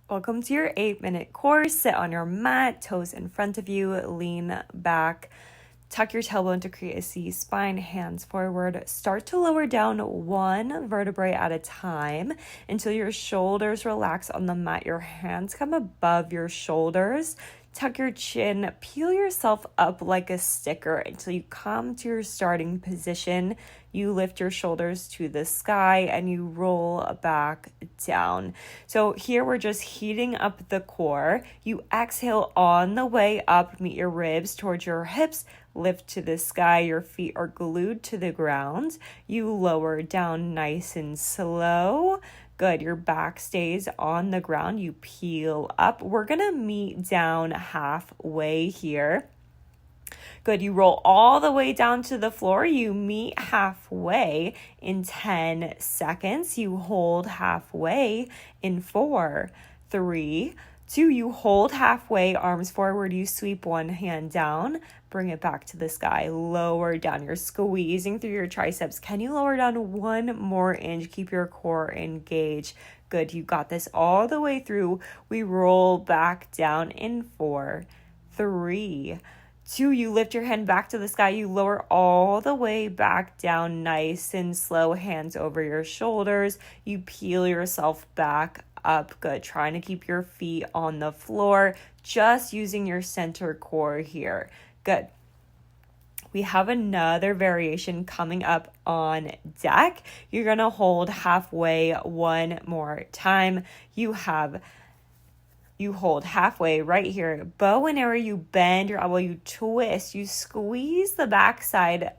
Welcome to your 8-minute course. Sit on your mat, toes in front of you, lean back, tuck your tailbone to create a C spine, hands forward. Start to lower down one vertebrae at a time until your shoulders relax on the mat. Your hands come above your shoulders. Tuck your chin, peel yourself up like a sticker until you come to your starting position. You lift your shoulders to the sky and you roll back down. So here we're just heating up the core. You exhale on the way up, meet your ribs towards your hips, lift to the sky. Your feet are glued to the ground. You lower down nice and slow. Good. Your back stays on the ground. You peel up. We're going to meet down halfway here. Good. You roll all the way down to the floor. You meet halfway in 10 seconds. You hold halfway in 4, 3, 2. You hold halfway, arms forward. You sweep one hand down, bring it back to the sky, lower down. You're squeezing through your triceps. Can you lower down one more inch? Keep your core engaged. Good. You got this all the way through. We roll back down in 4, 3, 2. You lift your hand back to the sky. You lower all the way back down, nice and slow, hands over your shoulders. You peel yourself back up. Good. Trying to keep your feet on the floor, just using your center core here. Good. We have another variation coming up on deck. You're going to hold halfway one more time. You hold halfway right here. Bow and arrow, you bend your elbow, you twist, you squeeze the backside,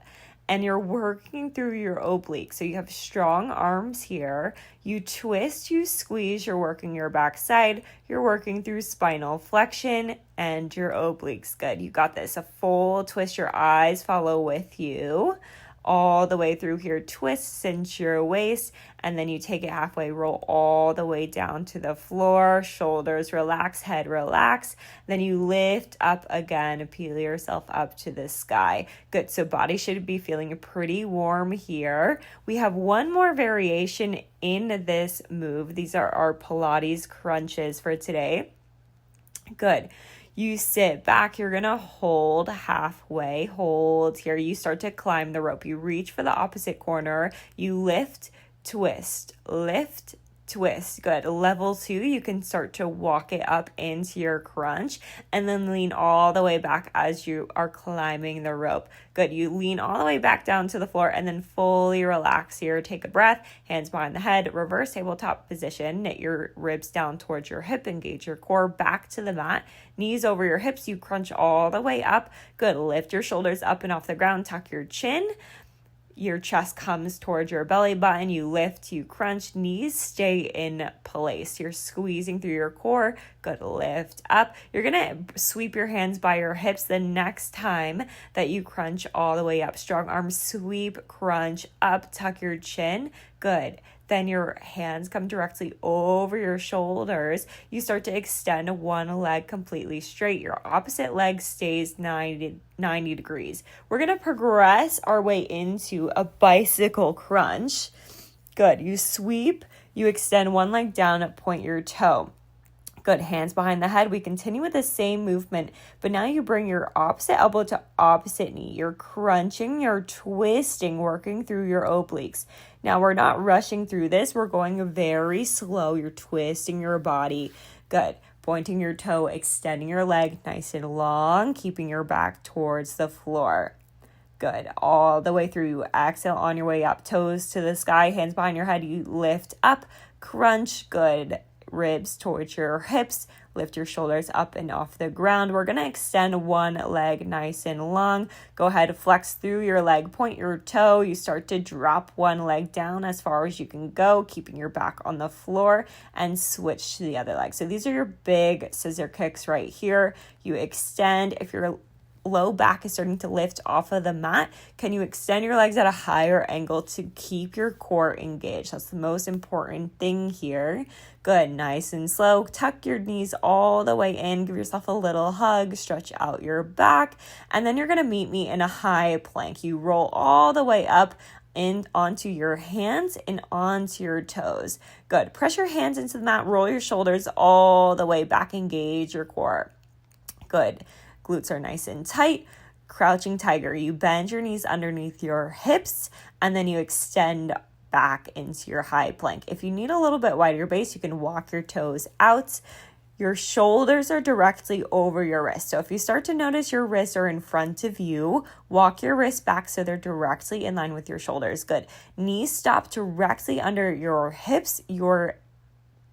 and you're working through your oblique. So you have strong arms here. You twist, you squeeze, you're working your backside. You're working through spinal flexion and your obliques. Good. You got this. A full twist. Your eyes follow with you. All the way through here, twist, cinch your waist, and then you take it halfway, roll all the way down to the floor, shoulders relax, head relax, then you lift up again, peel yourself up to the sky. Good, so body should be feeling pretty warm here. We have one more variation in this move. These are our Pilates crunches for today. Good. You sit back, you're going to hold halfway, hold here. You start to climb the rope. You reach for the opposite corner. You lift, twist, lift, twist. Good. Level 2, you can start to walk it up into your crunch and then lean all the way back as you are climbing the rope. Good. You lean all the way back down to the floor and then fully relax here. Take a breath, hands behind the head, reverse tabletop position. Knit your ribs down towards your hip, engage your core back to the mat. Knees over your hips, you crunch all the way up. Good. Lift your shoulders up and off the ground, tuck your chin. Your chest comes towards your belly button. You lift, you crunch, knees stay in place. You're squeezing through your core. Good, lift up. You're going to sweep your hands by your hips the next time that you crunch all the way up. Strong arms, sweep, crunch up, tuck your chin. Good. Then your hands come directly over your shoulders. You start to extend one leg completely straight. Your opposite leg stays 90 degrees. We're going to progress our way into a bicycle crunch. Good. You sweep, you extend one leg down, point your toe. Good. Hands behind the head. We continue with the same movement, but now you bring your opposite elbow to opposite knee. You're crunching, you're twisting, working through your obliques. Now we're not rushing through this. We're going very slow. You're twisting your body. Good. Pointing your toe, extending your leg nice and long, keeping your back towards the floor. Good. All the way through. You exhale on your way up. Toes to the sky, hands behind your head. You lift up, crunch. Good. Ribs towards your hips, lift your shoulders up and off the ground. We're going to extend one leg nice and long. Go ahead, flex through your leg, point your toe. You start to drop one leg down as far as you can go, keeping your back on the floor, and switch to the other leg. So these are your big scissor kicks right here. You extend. If your low back is starting to lift off of the mat, can you extend your legs at a higher angle to keep your core engaged? That's the most important thing here. Good. Nice and slow. Tuck your knees all the way in. Give yourself a little hug. Stretch out your back. And then you're going to meet me in a high plank. You roll all the way up in onto your hands and onto your toes. Good. Press your hands into the mat. Roll your shoulders all the way back. Engage your core. Good. Glutes are nice and tight. Crouching tiger. You bend your knees underneath your hips and then you extend back into your high plank. If you need a little bit wider base, you can walk your toes out. Your shoulders are directly over your wrist. So if you start to notice your wrists are in front of you, walk your wrists back so they're directly in line with your shoulders. Good. Knees stop directly under your hips. Your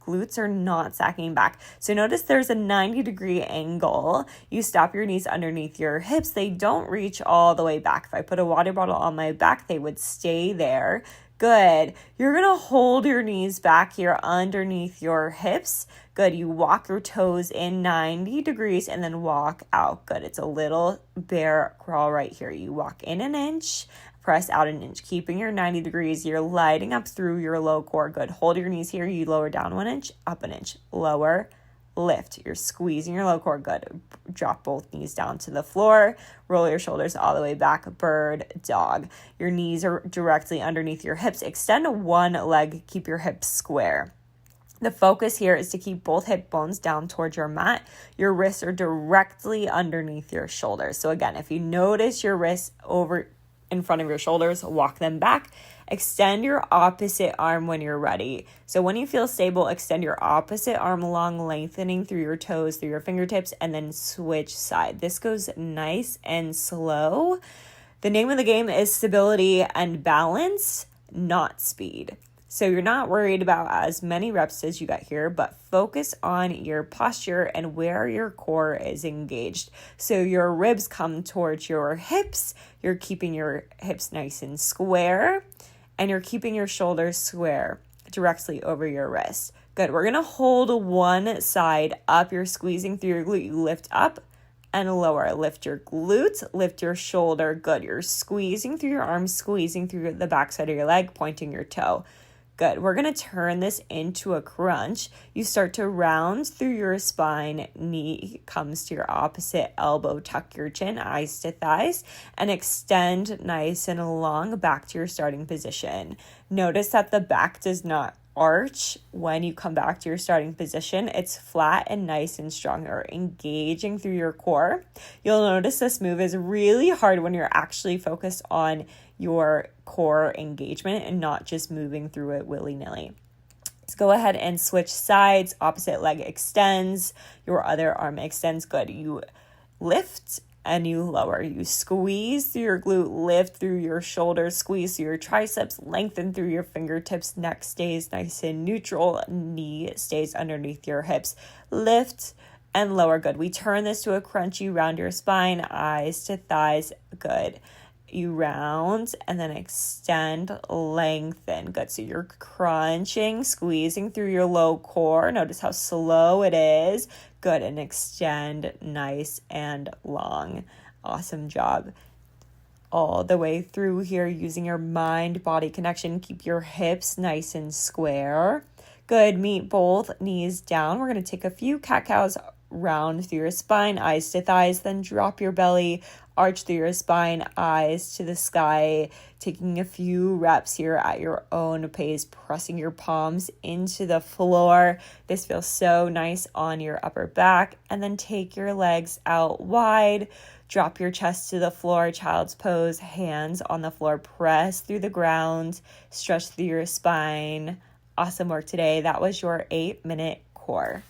glutes are not sacking back. So notice there's a 90-degree angle. You stop your knees underneath your hips. They don't reach all the way back. If I put a water bottle on my back, they would stay there. Good. You're going to hold your knees back here underneath your hips. Good. You walk your toes in 90 degrees and then walk out. Good. It's a little bear crawl right here. You walk in an inch, press out an inch, keeping your 90 degrees. You're lighting up through your low core. Good. Hold your knees here. You lower down 1 inch, up an inch, lower, lift. You're squeezing your low core. Good. Drop both knees down to the floor. Roll your shoulders all the way back. Bird dog. Your knees are directly underneath your hips. Extend one leg. Keep your hips square. The focus here is to keep both hip bones down towards your mat. Your wrists are directly underneath your shoulders. So again, if you notice your wrists over in front of your shoulders, walk them back. Extend your opposite arm when you're ready. So when you feel stable, extend your opposite arm long, lengthening through your toes, through your fingertips, and then switch side. This goes nice and slow. The name of the game is stability and balance, not speed. So you're not worried about as many reps as you got here, but focus on your posture and where your core is engaged. So your ribs come towards your hips. You're keeping your hips nice and square, and you're keeping your shoulders square directly over your wrist. Good. We're going to hold one side up. You're squeezing through your glute. You lift up and lower. Lift your glutes, lift your shoulder. Good. You're squeezing through your arms, squeezing through the backside of your leg, pointing your toe. Good. We're going to turn this into a crunch. You start to round through your spine. Knee comes to your opposite elbow. Tuck your chin, eyes to thighs, and extend nice and long back to your starting position. Notice that the back does not arch when you come back to your starting position. It's flat and nice and strong. You're engaging through your core. You'll notice this move is really hard when you're actually focused on your core engagement and not just moving through it willy-nilly. Let's go ahead and switch sides. Opposite leg extends. Your other arm extends. Good. You lift and you lower. You squeeze through your glute, lift through your shoulders, squeeze through your triceps, lengthen through your fingertips. Neck stays nice and neutral. Knee stays underneath your hips. Lift and lower. Good. We turn this to a crunch. You round your spine, eyes to thighs. Good. You round and then extend, lengthen. Good. So you're crunching, squeezing through your low core. Notice how slow it is. Good. And extend nice and long. Awesome job. All the way through here using your mind-body connection. Keep your hips nice and square. Good. Meet both knees down. We're going to take a few cat-cows, round through your spine, eyes to thighs, then drop your belly, arch through your spine, eyes to the sky, taking a few reps here at your own pace, pressing your palms into the floor. This feels so nice on your upper back. And then take your legs out wide, drop your chest to the floor, child's pose, hands on the floor, press through the ground, stretch through your spine. Awesome work today. That was your 8-minute core.